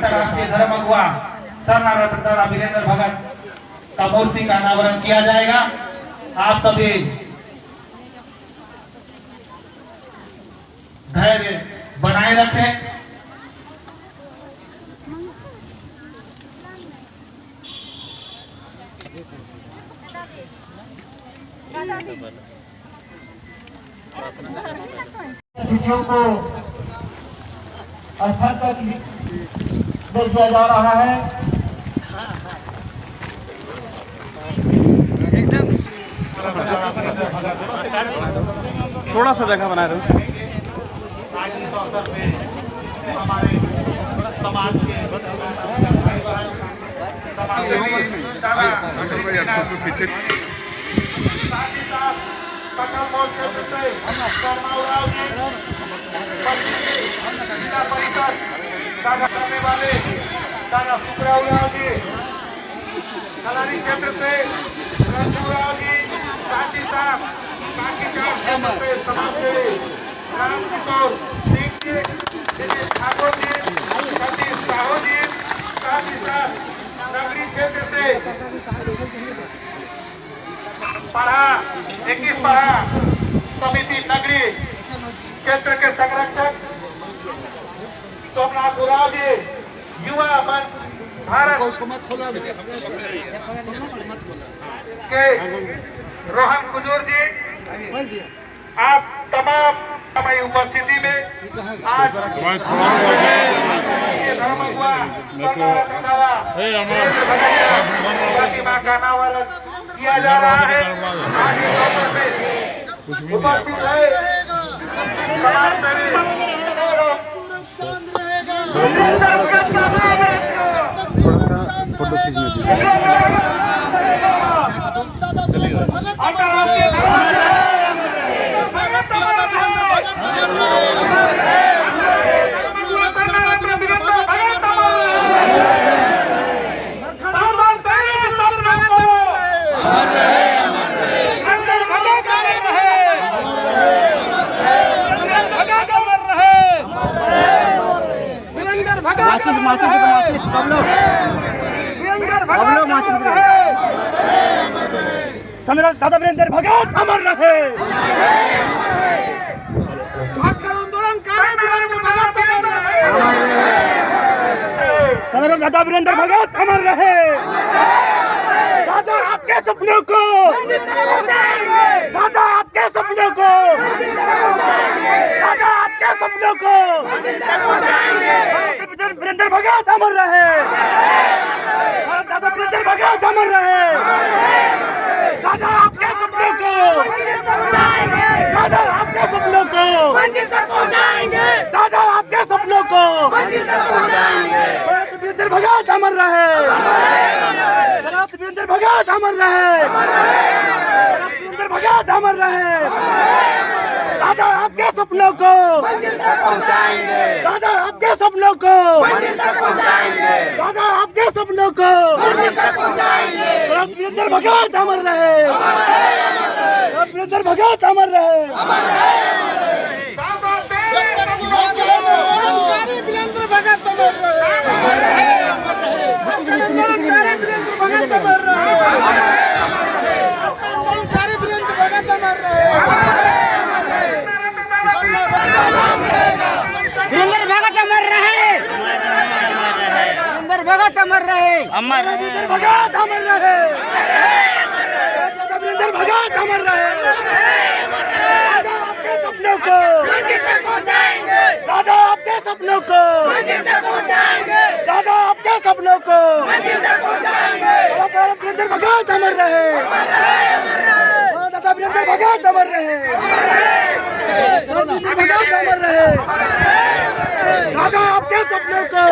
अंतर्राष्ट्रीय धर्म अगुआ सरदार वीरेंद्र भगत का मूर्ति का अनावरण किया जाएगा। आप सभी धैर्य बनाए रखें। अतिथियों को स्थल तक ले दिया जा रहा है। थोड़ा सा जगह बना दो। हमारे समाज के पीछे करने वाले दादा सुखराव जी, कलारी क्षेत्र से रंजूराव जी, साथी साहब काकी क्षेत्र से समाज से राम किशोर सिंह जी, दिनेश ठाकुर जी, सतीश साहू जी, साथी साहब नगरी क्षेत्र से पढ़ा 21 पढ़ा समिति नगरी क्षेत्र के संरक्षक सोमनाथ गुराव जी, युवा मंच भारत के रोहन कुजूर जी, आप तमाम हमारी उपस्थिति में आज धर्म अगुआ प्रतिमा का अनावरण किया जा रहा है। उपस्थित है फोटो सम्राट दादा वीरेंद्र भगत अमर रहे। सम्राट दादा वीरेंद्र भगत अमर रहे। दादा आपके सपनों को, दादा आपके सपनों को, दादा आपके सपनों को वीरेंद्र भगत अमर रहे। दादा वीरेंद्र भगत अमर रहे। दादा आपके सपनों को, दादा आपके सपनों को दादा आपके सपनों को वीरेंद्र भगत अमर रहे। वीरेंद्र भगत अमर रहे। वीरेंद्र भगत अमर रहे। दादा आपके सपनों को, दादा आपके सपनों को, दादा आपके सपनों को वीरेंद्र भगत अमर रहे। वीरेंद्र भगत अमर रहे। वीरेंद्र भगत अमर रहे। वीरेंद्र भगत अमर रहे। वीरेंद्र भगत अमर रहे। वीरेंद्र भगत अमर रहे। अमर वीरेंद्र भगत अमर रहे। वीरेंद्र भगत अमर रहे। दादा आपके सपनों को, दादा आपके सपनों को, दादा आपके सपनों को वीरेंद्र भगत अमर रहे। दादा वीरेंद्र भगत अमर रहे। वीरेंद्र भगत अमर रहे। दादा आपके सपनों को,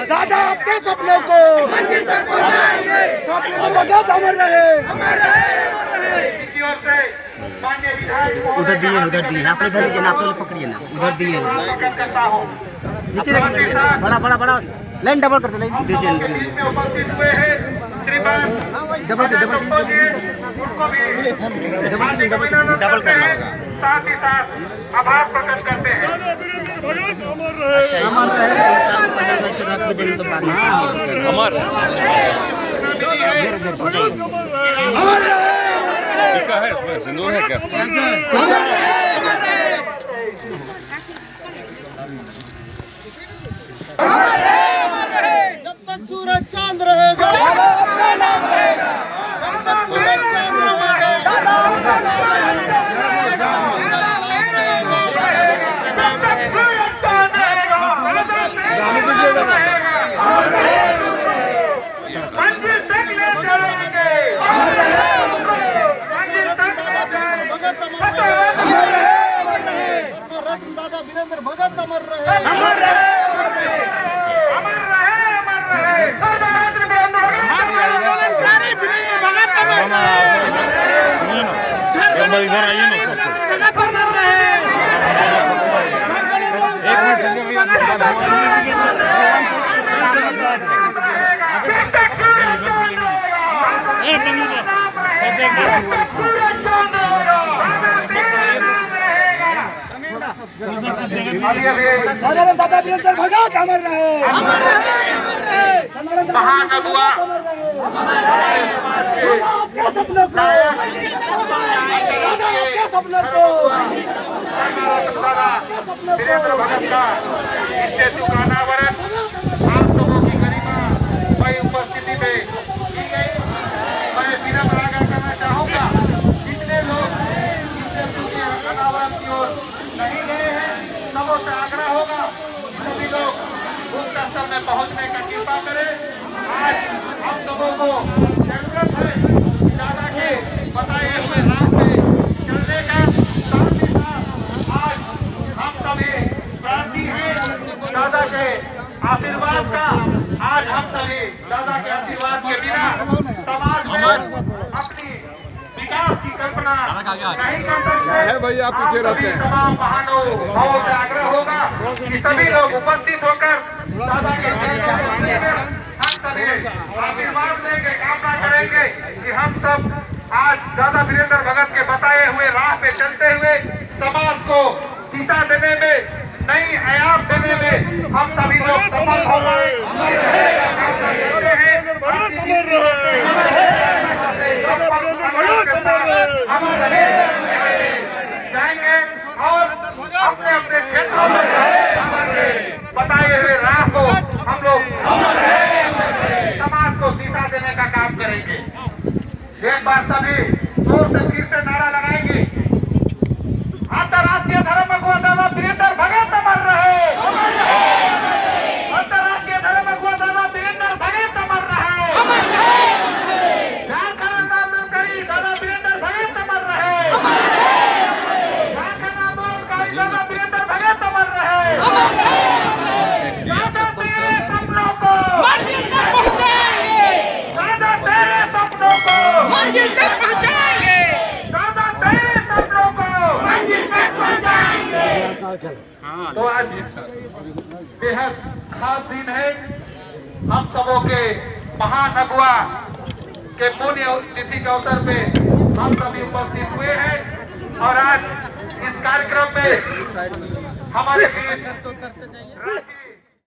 दादा आपके सपनों को वीरेंद्र भगत अमर रहे। उधर दिए आप लोग इधर ना, आप लोग पकड़िए ना, उधर दिए नीचे रखिए। बड़ा बड़ा बड़ा लाइन डबल करते, लाइन दीजिए, डबल करना होगा। साथ ही साथ आभार प्रकट करते हैं। ऐसे रख के देंगे तो बाद में अमर टीका है इसमें, सिंदूर है क्या? जब तक सूरज चांद रहेगा, जब तक सूरज चांद रहेगा, दादा वीरेंद्र भगत अमर रहे, अमर रहे, अमर रहे, अमर रहे, आंदोलनकारी वीरेंद्र भगत अमर रहे, इधर आइए ना, भगत अमर रहे, एक मिनट साधारण दादा वीरेंद्र भगत अमर रहे, अमर रहे, महानगुआ सपनों को वीरेंद्र भगत का स्टेचू का अनावरण आप लोगों की गरिमा वही उपस्थिति में की गई। मैं विनम्र आग्रह करना चाहूँगा, जितने लोग स्टेचू के अनावरण की ओर नहीं गए हैं, सबों से आग्रह होगा सभी लोग मुक्त स्थल में पहुँचने का कृपा करें। आज हम सबों को जरूरत है दादा के बताए हुए रास्ते चलने का, साथ ही साथ आज हम सभी प्रार्थी हैं दादा के आशीर्वाद का। आज हम सभी दादा के आशीर्वाद के बिना समाज में अपनी विकास की कल्पना नहीं कर सकते है भाई, आप पीछे रहते हैं। तमाम महानुभावों से आग्रह होगा कि सभी लोग उपस्थित होकर दादा के हम सभी आशीर्वाद देंगे, कामना करेंगे कि हम सब आज दादा वीरेंद्र भगत के बताए हुए राह पे चलते हुए समाज को दिशा देने में, नई आयाम देने में हम सभी लोग सफल हो गए। जाएंगे और अपने अपने क्षेत्रों में बताए हुए राह को हम लोग समाज को दिशा देने का काम करेंगे। एक बार सभी जोर से फिर से नारा लगाएंगे, अंतर्राष्ट्रीय धर्म गुरु दादा वीरेंद्र भगत अमर रहे, अंतर्राष्ट्रीय धर्म गुरु दादा वीरेंद्र भगत अमर रहे, झारखंड आंदोलनकारी दादा वीरेंद्र भगत अमर रहे, झारखंड आंदोलनकारी दादा वीरेंद्र भगत अमर रहे। दादा तेरे सपनों को मंजिल तक पहुंचाएंगे, दादा तेरे सपनों को मंजिल तक पहुंचाएंगे, दादा तेरे सपनों को मंजिल तक पहुंचाएंगे। तो आज बेहद खास दिन है, हम सबों के महानगुआ के पुण्य तिथि के अवसर पे हम सभी उपस्थित हुए हैं और आज इस कार्यक्रम में हमारे बीच